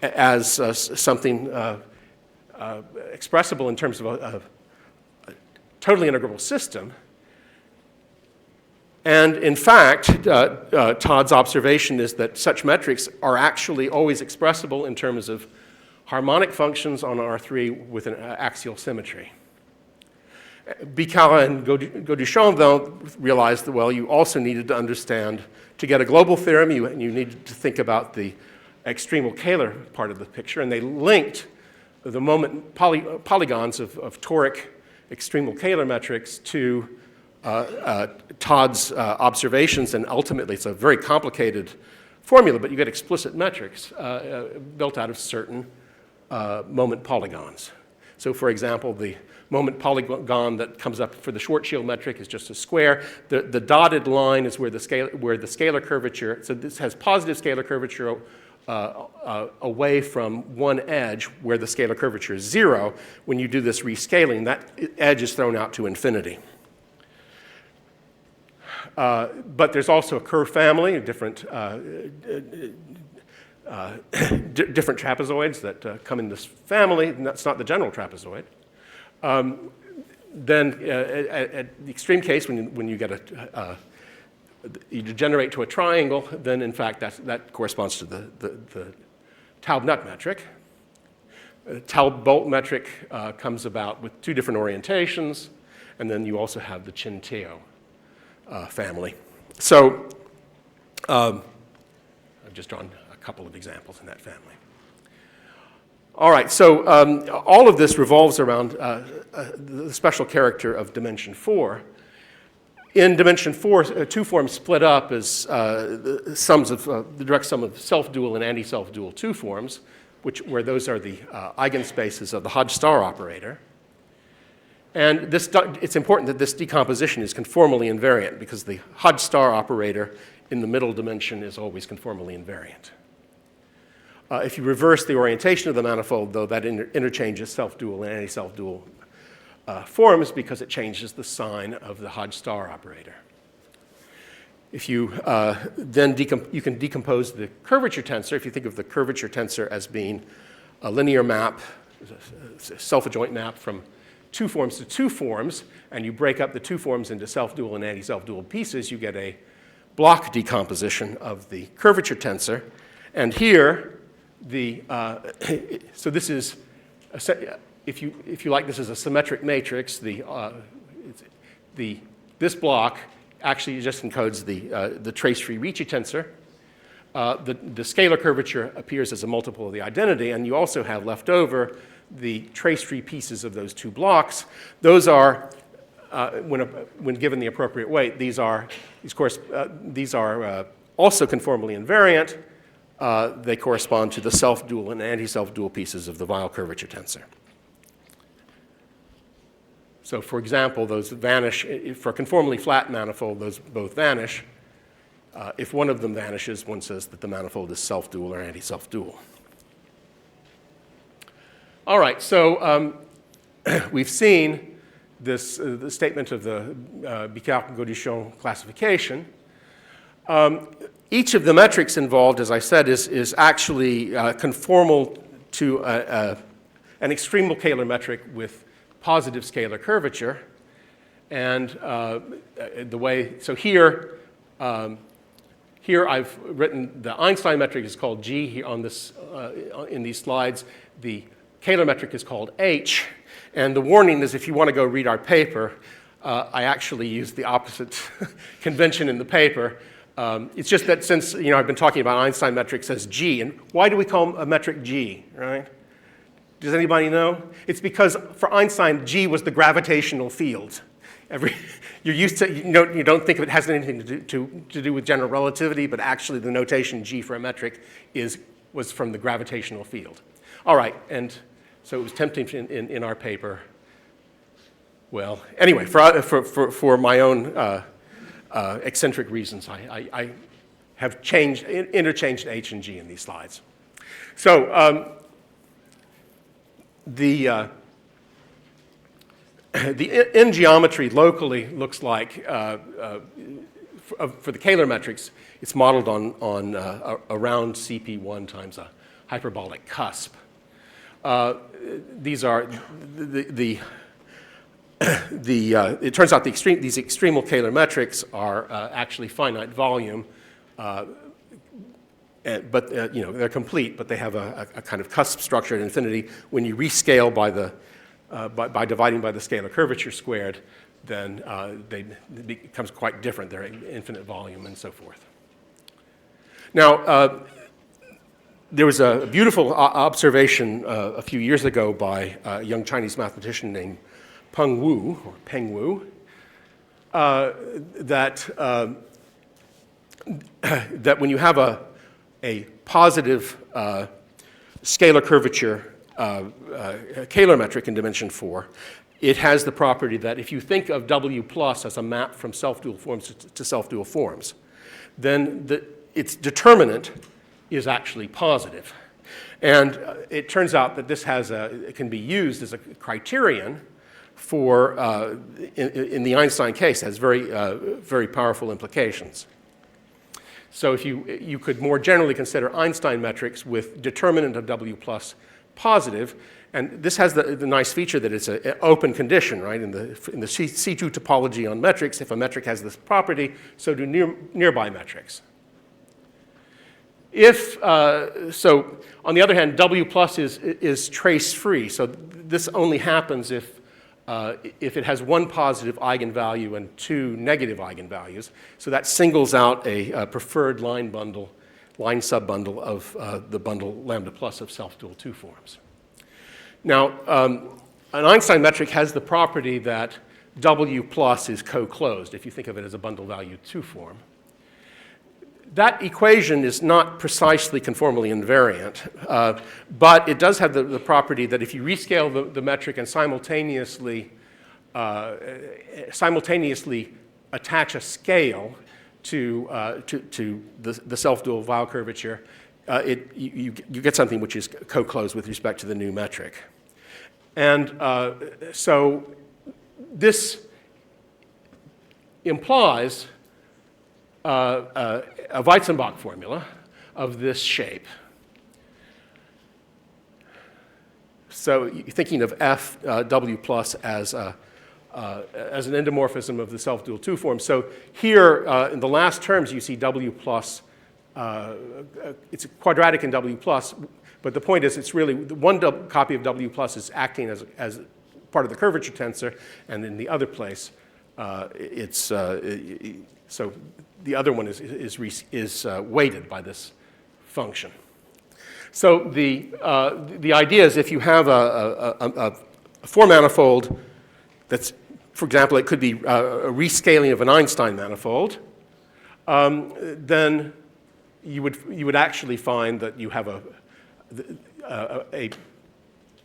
as something expressible in terms of a totally integrable system. And in fact, Todd's observation is that such metrics are actually always expressible in terms of harmonic functions on R3 with an axial symmetry. Bicara and Gauduchon, though, realized that, well, you also needed to understand, to get a global theorem, you needed to think about the extremal Kähler part of the picture, and they linked the moment polygons of toric extremal Kähler metrics to Todd's observations, and ultimately it's a very complicated formula, but you get explicit metrics built out of certain moment polygons. So for example, the moment polygon that comes up for the Schwarzschild metric is just a square. The dotted line is where the scalar curvature, so this has positive scalar curvature away from one edge where the scalar curvature is 0. When you do this rescaling, that edge is thrown out to infinity. But there's also a curve family of different trapezoids that come in this family, and that's not the general trapezoid. Then at the extreme case, when you get you degenerate to a triangle, then in fact that corresponds to the Taub-Nut metric. Taub-Bolt metric comes about with 2 different orientations, and then you also have the Chin-Teo family. So I've just drawn a couple of examples in that family. All right, so all of this revolves around the special character of dimension 4. In dimension 4, 2 forms split up as the direct sum of self-dual and anti-self-dual 2 forms, where those are the eigenspaces of the Hodge-Star operator. And it's important that this decomposition is conformally invariant because the Hodge-Star operator in the middle dimension is always conformally invariant. If you reverse the orientation of the manifold, though, that interchanges self-dual and anti-self-dual forms because it changes the sign of the Hodge-Star operator. If you then you can decompose the curvature tensor, if you think of the curvature tensor as being a linear map, a self-adjoint map from 2 forms to 2 forms, and you break up the 2 forms into self-dual and anti-self-dual pieces, you get a block decomposition of the curvature tensor. And here, so this is, if you like, this is a symmetric matrix. This block actually just encodes the trace-free Ricci tensor. The scalar curvature appears as a multiple of the identity, and you also have left over the trace-free pieces of those two blocks. Those are, when given the appropriate weight, these are also conformally invariant. They correspond to the self-dual and anti-self-dual pieces of the Weyl curvature tensor. So, for example, those vanish. For a conformally flat manifold, those both vanish. If one of them vanishes, one says that the manifold is self-dual or anti-self-dual. All right, so we've seen this the statement of the Bicard-Gaudichon classification. Each of the metrics involved, as I said, is actually conformal to an extremal Kähler metric with positive scalar curvature. And so here I've written the Einstein metric is called G here on this, in these slides. The Kähler metric is called H. And the warning is if you want to go read our paper, I actually used the opposite convention in the paper. It's just that since I've been talking about Einstein metrics as G, and why do we call a metric G, right? Does anybody know? It's because for Einstein, G was the gravitational field. You're used to, you don't think of it has anything to do with general relativity, but actually the notation G for a metric was from the gravitational field. All right, and so it was tempting in our paper. Well, anyway, for my own eccentric reasons, I have interchanged H and G in these slides. So the in geometry locally looks like, for the Kähler metrics, it's modeled on around CP1 times a hyperbolic cusp. These are it turns out these extremal Kähler metrics are actually finite volume, but they're complete, but they have a kind of cusp structure at infinity. When you rescale by dividing by the scalar curvature squared, then it becomes quite different. They're infinite volume and so forth. Now, there was a beautiful observation a few years ago by a young Chinese mathematician named Peng Wu, that when you have a positive scalar curvature Kähler metric in dimension 4, it has the property that if you think of W plus as a map from self-dual forms to self-dual forms, then its determinant is actually positive. And it turns out that this it can be used as a criterion for, in the Einstein case, has very powerful implications. So if you could more generally consider Einstein metrics with determinant of W plus positive, and this has the nice feature that it's an open condition, right? In the C2 topology on metrics, if a metric has this property, so do nearby metrics. So on the other hand, W plus is trace-free, so this only happens if it has one positive eigenvalue and two negative eigenvalues. So that singles out a preferred line subbundle of the bundle lambda plus of self-dual 2 forms. Now, an Einstein metric has the property that W plus is co-closed, if you think of it as a bundle value 2 form. That equation is not precisely conformally invariant, but it does have the property that if you rescale the metric and simultaneously attach a scale to the self-dual Weyl curvature, you get something which is co-closed with respect to the new metric. And so this implies a Weizenbach formula of this shape. So you're thinking of F W plus as an endomorphism of the self-dual 2 form. So here, in the last terms, you see W plus, it's quadratic in W plus, But the point is, it's really one copy of W plus is acting as part of the curvature tensor, and in the other place, so the other one is weighted by this function. So the idea is if you have a four manifold that's, for example, it could be a rescaling of an Einstein manifold, then you would actually find that you have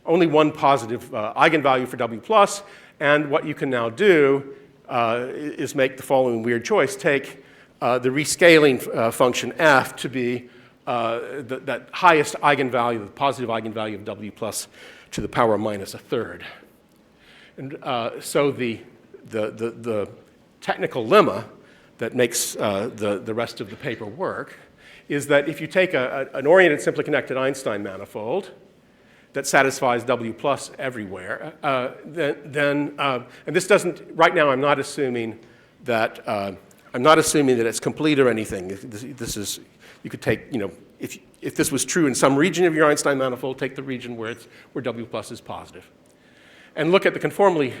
only one positive eigenvalue for W plus, and what you can now do is make the following weird choice. Take the rescaling function f to be that highest eigenvalue, the positive eigenvalue of W plus to the power minus a third. And so the technical lemma that makes the rest of the paper work is that if you take an oriented simply connected Einstein manifold that satisfies W plus everywhere, then and this doesn't, right now I'm not assuming that it's complete or anything. This is, you could take, if this was true in some region of your Einstein manifold, take the region where W plus is positive. And look at the conformally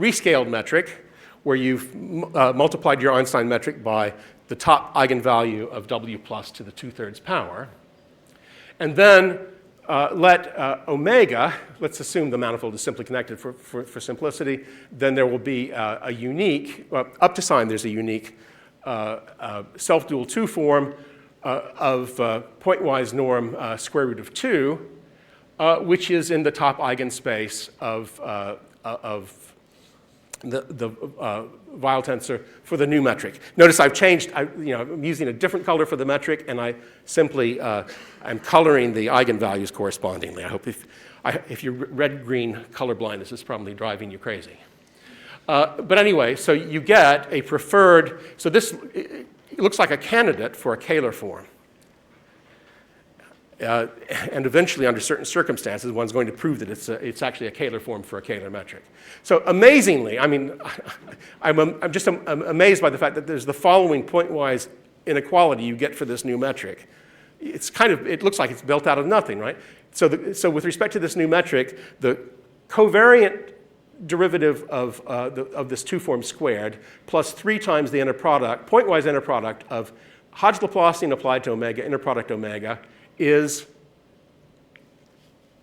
rescaled metric, where you've multiplied your Einstein metric by the top eigenvalue of W plus to the 2/3 power. And then let omega, let's assume the manifold is simply connected for simplicity, then there will be a unique, up to sign there's a unique self-dual 2 form of pointwise norm square root of 2, which is in the top eigenspace of the Weyl tensor for the new metric. Notice I've changed, I'm using a different color for the metric, and I simply I'm coloring the eigenvalues correspondingly. I hope if you're red-green colorblind, this is probably driving you crazy. But anyway, so you get a preferred, so this it looks like a candidate for a Kähler form. And eventually, under certain circumstances, one's going to prove that it's actually a Kähler form for a Kähler metric. So amazingly, I mean, I'm just amazed by the fact that there's the following pointwise inequality you get for this new metric. It looks like it's built out of nothing, right? So with respect to this new metric, the covariant derivative of this 2 form squared plus 3 times the inner product, pointwise inner product of Hodge-Laplacian applied to omega, inner product omega, is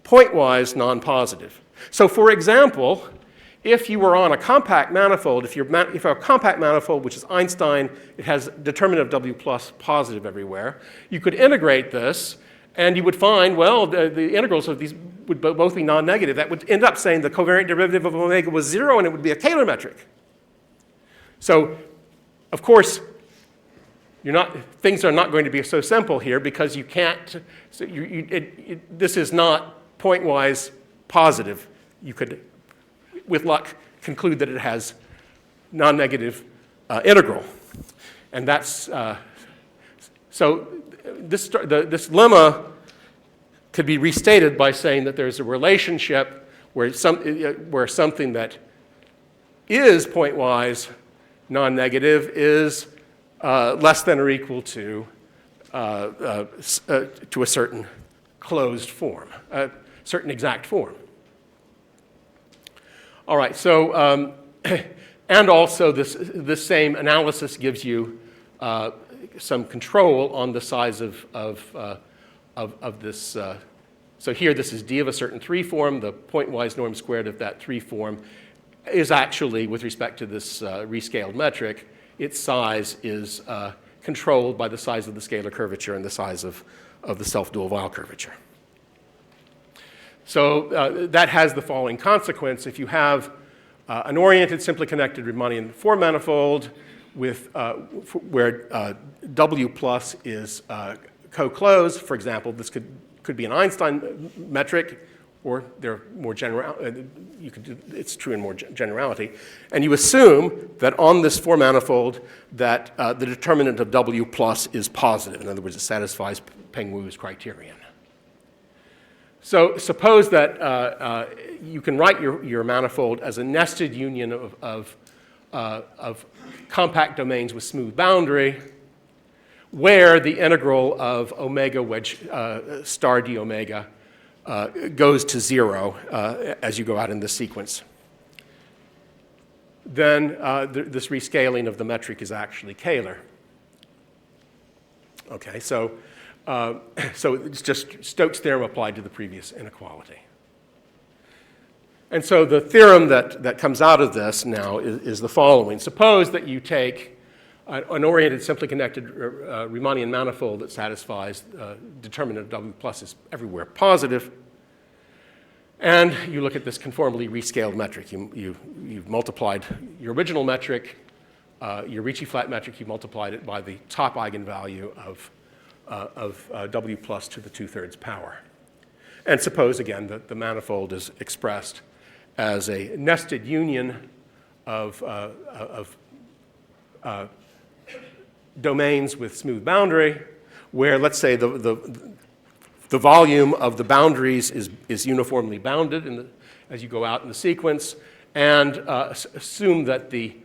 pointwise non-positive. So for example, if you were on a compact manifold, if you have a compact manifold which is Einstein, it has determinant of W plus positive everywhere, you could integrate this and you would find, well, the integrals of these would both be non-negative. That would end up saying the covariant derivative of omega was 0 and it would be a Kähler metric. So, of course, things are not going to be so simple here because you can't, this is not pointwise positive. You could, with luck, conclude that it has non-negative integral. And that's, so this lemma could be restated by saying that there's a relationship where something that is pointwise non-negative is less than or equal to a certain closed form, a certain exact form. All right, so, and also this same analysis gives you some control on the size of this. So here this is d of a certain 3 form. The pointwise norm squared of that 3 form is actually, with respect to this rescaled metric, its size is controlled by the size of the scalar curvature and the size of the self-dual Weyl curvature. So that has the following consequence. If you have an oriented, simply connected Riemannian form manifold with, where W plus is co-closed, for example, this could be an Einstein metric, or they're more general, it's true in more generality. And you assume that on this form manifold that the determinant of W plus is positive. In other words, it satisfies Peng-Wu's criterion. So suppose that you can write your manifold as a nested union of compact domains with smooth boundary, where the integral of omega wedge star d omega goes to 0 as you go out in the sequence. Then this rescaling of the metric is actually Kähler. Okay, so it's just Stokes' theorem applied to the previous inequality. And so the theorem that comes out of this now is the following. Suppose that you take an oriented, simply connected Riemannian manifold that satisfies determinant of W plus is everywhere positive, and you look at this conformally rescaled metric. You've multiplied your original metric, your Ricci flat metric, you multiplied it by the top eigenvalue of W plus to the 2/3 power. And suppose, again, that the manifold is expressed as a nested union of domains with smooth boundary, where, let's say, the volume of the boundaries is uniformly bounded as you go out in the sequence, and assume that the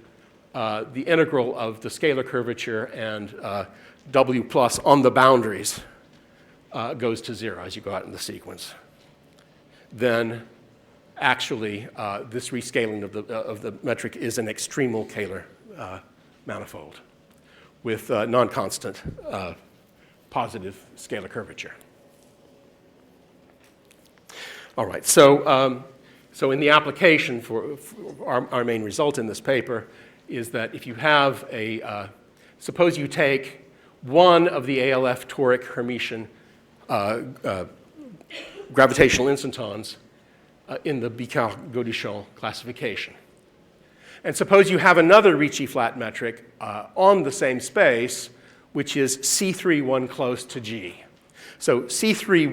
integral of the scalar curvature and W plus on the boundaries goes to 0 as you go out in the sequence. Then actually this rescaling of the metric is an extremal Kähler manifold with non-constant positive scalar curvature. All right, so in the application for our main result in this paper is that if you have suppose you take one of the ALF toric Hermitian gravitational instantons in the Berger-Gaudichon classification. And suppose you have another Ricci flat metric on the same space, which is C3, close to G. So C3,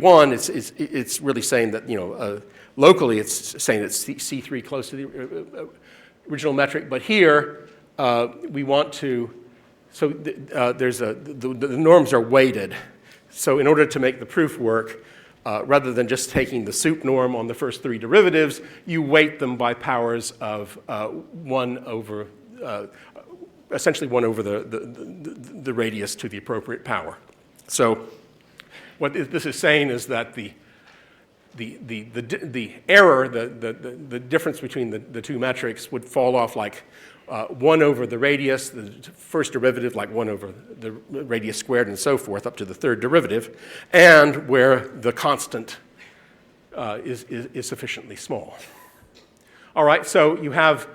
it's really saying that, locally it's saying it's C3 close to the original metric, but here we want to, so the norms are weighted. So in order to make the proof work, rather than just taking the soup norm on the first 3 derivatives, you weight them by powers of 1 over, essentially 1 over the radius to the appropriate power. So what this is saying is that the error, the difference between the two metrics would fall off like 1 over the radius, the first derivative like 1 over the radius squared and so forth up to the 3rd derivative, and where the constant is sufficiently small. All right, so you have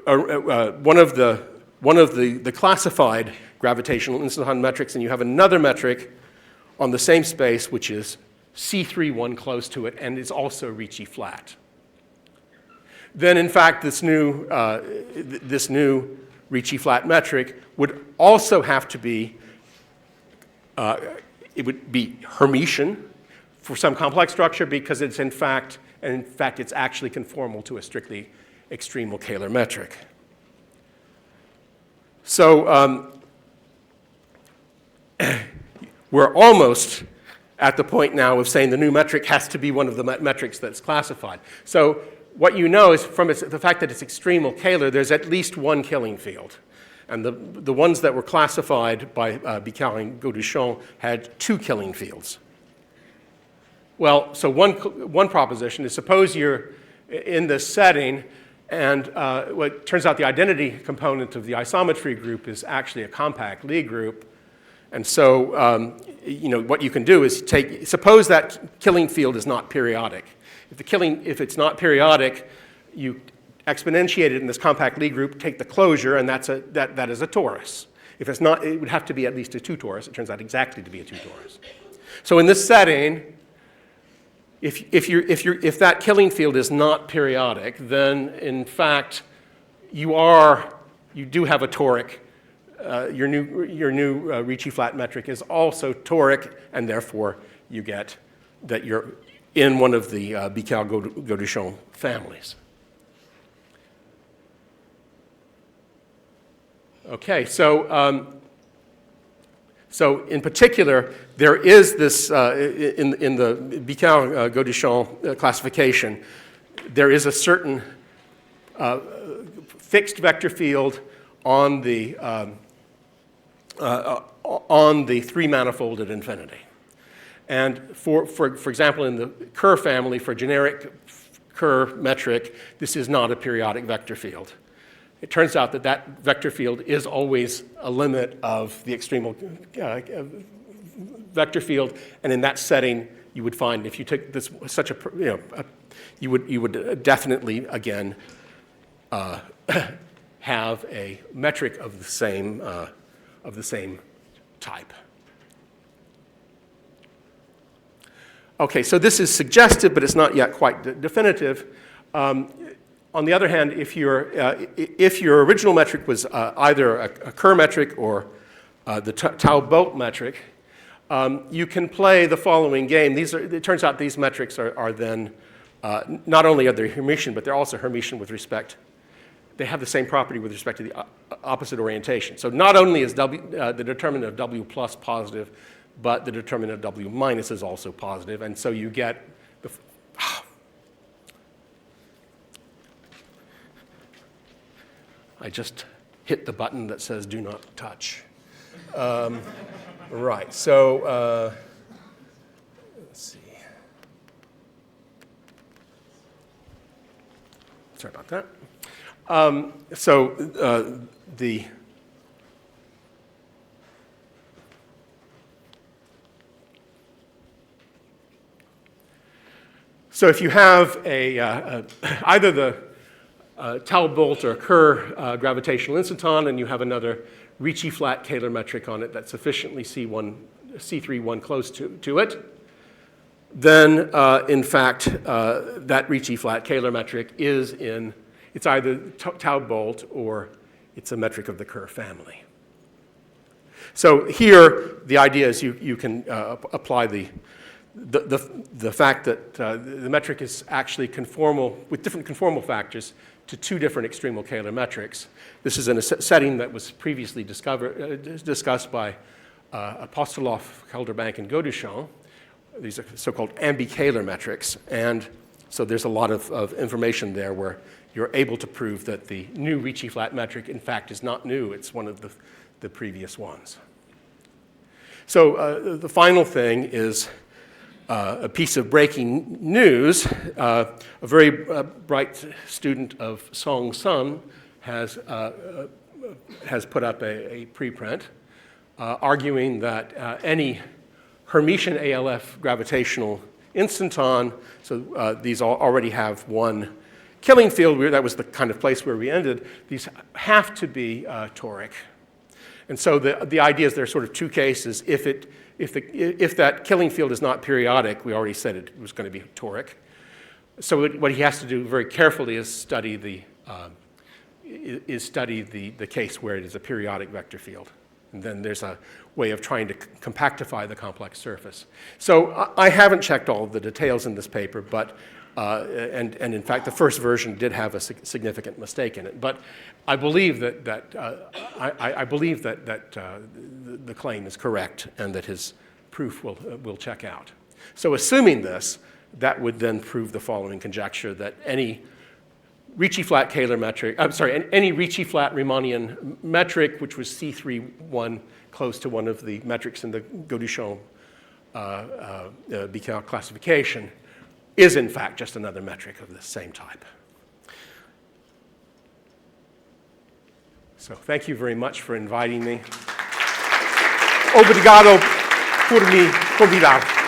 one of the classified gravitational instanton metrics, and you have another metric on the same space, which is C3, close to it, and is also Ricci flat. Then, in fact, this new Ricci flat metric would also have to be, it would be Hermitian for some complex structure because it's in fact it's actually conformal to a strictly extremal Kähler metric. So we're almost at the point now of saying the new metric has to be one of the metrics that's classified. So what you know is from the fact that it's extremal Kähler, there's at least one killing field. And the ones that were classified by Berger and Gaudichon had 2 killing fields. Well, so one proposition is suppose you're in this setting and it turns out the identity component of the isometry group is actually a compact Lie group. And so, what you can do is suppose that killing field is not periodic. If it's not periodic, you exponentiate it in this compact Lie group, take the closure, and that is a torus. If it's not, it would have to be at least a 2 torus. It turns out exactly to be a 2 torus. So in this setting, if that killing field is not periodic, then in fact you do have a toric. Your new Ricci flat metric is also toric, and therefore you get that you're in one of the Berger-Gaudichon families. Okay, so in particular, there is this, in the Berger-Gaudichon classification, there is a certain fixed vector field on the 3 manifold at infinity. And for example, in the Kerr family, for generic Kerr metric, this is not a periodic vector field. It turns out that that vector field is always a limit of the extremal vector field, and in that setting, you would find if you took this such a, you would definitely again have a metric of the same type. Okay, so this is suggestive, but it's not yet quite definitive. On the other hand, if your original metric was either a Kerr metric or the Talbot metric, you can play the following game. It turns out these metrics are then, not only are they Hermitian, but they're also Hermitian with respect, they have the same property with respect to the opposite orientation. So not only is the determinant of W plus positive, but the determinant of W minus is also positive, and so you get the, I just hit the button that says do not touch. Right, so let's see. Sorry about that. So if you have either the Talbot or Kerr gravitational instanton, and you have another Ricci flat Kähler metric on it that's sufficiently C3 close to it, then in fact that Ricci flat Kähler metric is it's either Talbot or it's a metric of the Kerr family. So here the idea is you can apply the fact that the metric is actually conformal with different conformal factors to two different extremal Kähler metrics. This is in a setting that was previously discussed by Apostolov, Helderbank, and Godushan. These are so-called ambi-Kähler metrics, and so there's a lot of information there where you're able to prove that the new Ricci flat metric, in fact, is not new. It's one of the previous ones. So the final thing is a piece of breaking news. A very bright student of Song Sun has put up a preprint arguing that any Hermitian ALF gravitational instanton, so these already have one killing field, that was the kind of place where we ended, these have to be toric. And so the idea is there are sort of two cases. If that killing field is not periodic, we already said it was going to be toric. So what he has to do very carefully is study the case where it is a periodic vector field. And then there's a way of trying to compactify the complex surface. So I haven't checked all of the details in this paper, but and in fact the first version did have a significant mistake in it. But I believe that the claim is correct and that his proof will check out. So assuming this, that would then prove the following conjecture, that any Ricci flat Kähler metric, any Ricci flat Riemannian metric, which was C3 close to one of the metrics in the Godushan Bicard classification, is in fact just another metric of the same type. So thank you very much for inviting me. Obrigado por me convidar.